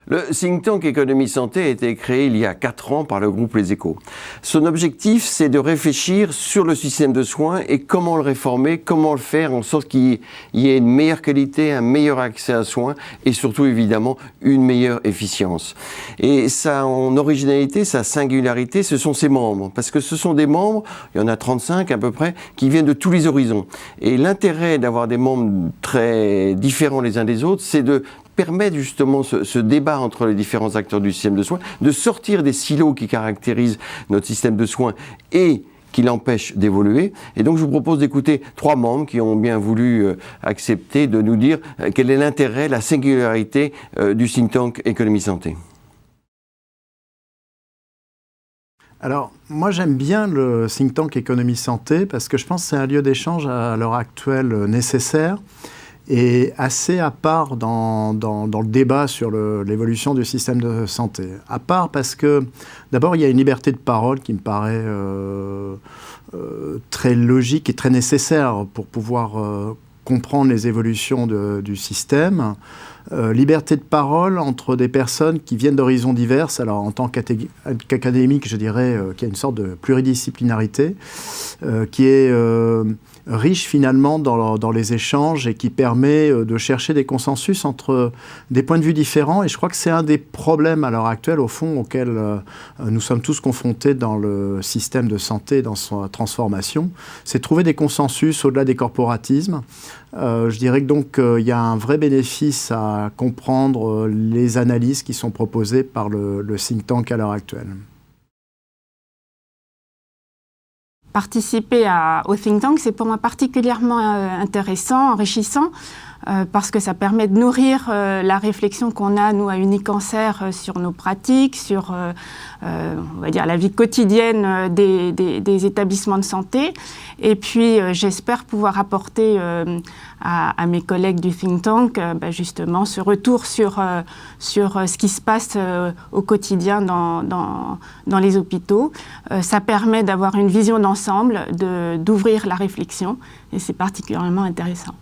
Le think tank Économie Santé a été créé il y a 4 ans par le groupe Les Échos. Son objectif, c'est de réfléchir sur le système de soins et comment le réformer, comment le faire en sorte qu'il y ait une meilleure qualité, un meilleur accès à soins et surtout évidemment une meilleure efficience. Et son originalité, sa singularité, ce sont ses membres. Parce que ce sont des membres, il y en a 35 à peu près, qui viennent de tous les horizons. Et l'intérêt d'avoir des membres très différents les uns des autres, c'est de permettre justement ce débat entre les différents acteurs du système de soins, de sortir des silos qui caractérisent notre système de soins et qui l'empêchent d'évoluer. Et donc je vous propose d'écouter 3 membres qui ont bien voulu accepter de nous dire quel est l'intérêt, la singularité du think tank Économie Santé. Alors, moi j'aime bien le think tank Économie Santé parce que je pense que c'est un lieu d'échange à l'heure actuelle nécessaire et assez à part dans le débat sur l'évolution du système de santé. À part parce que, d'abord, il y a une liberté de parole qui me paraît très logique et très nécessaire pour pouvoir comprendre les évolutions du système. Liberté de parole entre des personnes qui viennent d'horizons divers. Alors, en tant qu'académique, je dirais qu'il y a une sorte de pluridisciplinarité qui est riche finalement dans les échanges et qui permet de chercher des consensus entre des points de vue différents. Et je crois que c'est un des problèmes à l'heure actuelle, au fond, auxquels nous sommes tous confrontés dans le système de santé, dans sa transformation. C'est de trouver des consensus au-delà des corporatismes. Je dirais que donc il y a un vrai bénéfice à comprendre les analyses qui sont proposées par le think tank à l'heure actuelle. Participer au think tank, c'est pour moi particulièrement intéressant, enrichissant, parce que ça permet de nourrir la réflexion qu'on a, nous, à Unicancer, sur nos pratiques, sur on va dire, la vie quotidienne des établissements de santé. Et puis, j'espère pouvoir apporter à mes collègues du think tank justement ce retour sur ce qui se passe au quotidien dans les hôpitaux. Ça permet d'avoir une vision d'ensemble, d'ouvrir la réflexion, et c'est particulièrement intéressant.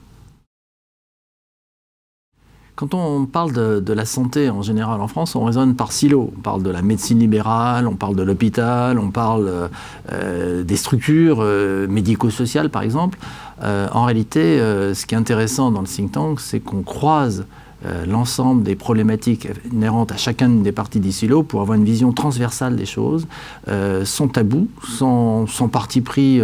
Quand on parle de la santé en général en France, on raisonne par silos. On parle de la médecine libérale, on parle de l'hôpital, on parle des structures médico-sociales par exemple. En réalité, ce qui est intéressant dans le think tank, c'est qu'on croise l'ensemble des problématiques inhérentes à chacune des parties des silos pour avoir une vision transversale des choses, sans tabou, sans parti pris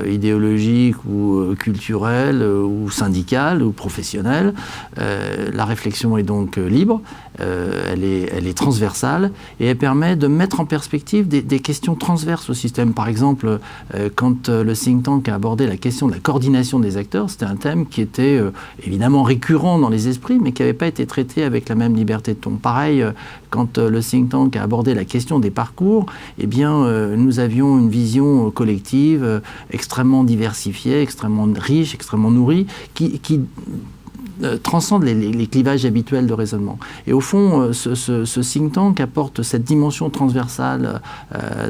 idéologique ou culturel ou syndical ou professionnel. La réflexion est donc libre, elle est transversale et elle permet de mettre en perspective des questions transverses au système. Par exemple, quand le think tank a abordé la question de la coordination des acteurs, c'était un thème qui était évidemment récurrent dans les esprits, mais qui n'avait pas été traité avec la même liberté de ton. Pareil, quand le think tank a abordé la question des parcours, eh bien, nous avions une vision collective extrêmement diversifiée, extrêmement riche, extrêmement nourrie, qui transcende les clivages habituels de raisonnement. Et au fond, ce think tank apporte cette dimension transversale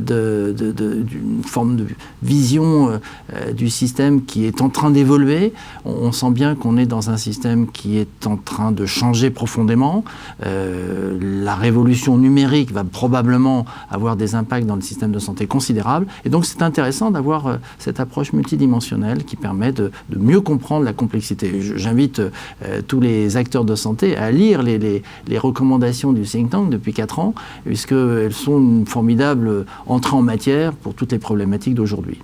d'une forme de vision du système qui est en train d'évoluer. On sent bien qu'on est dans un système qui est en train de changer profondément. La révolution numérique va probablement avoir des impacts dans le système de santé considérables. Et donc c'est intéressant d'avoir cette approche multidimensionnelle qui permet de mieux comprendre la complexité. J'invite tous les acteurs de santé à lire les recommandations du think tank depuis 4 ans, puisqu'elles sont une formidable entrée en matière pour toutes les problématiques d'aujourd'hui.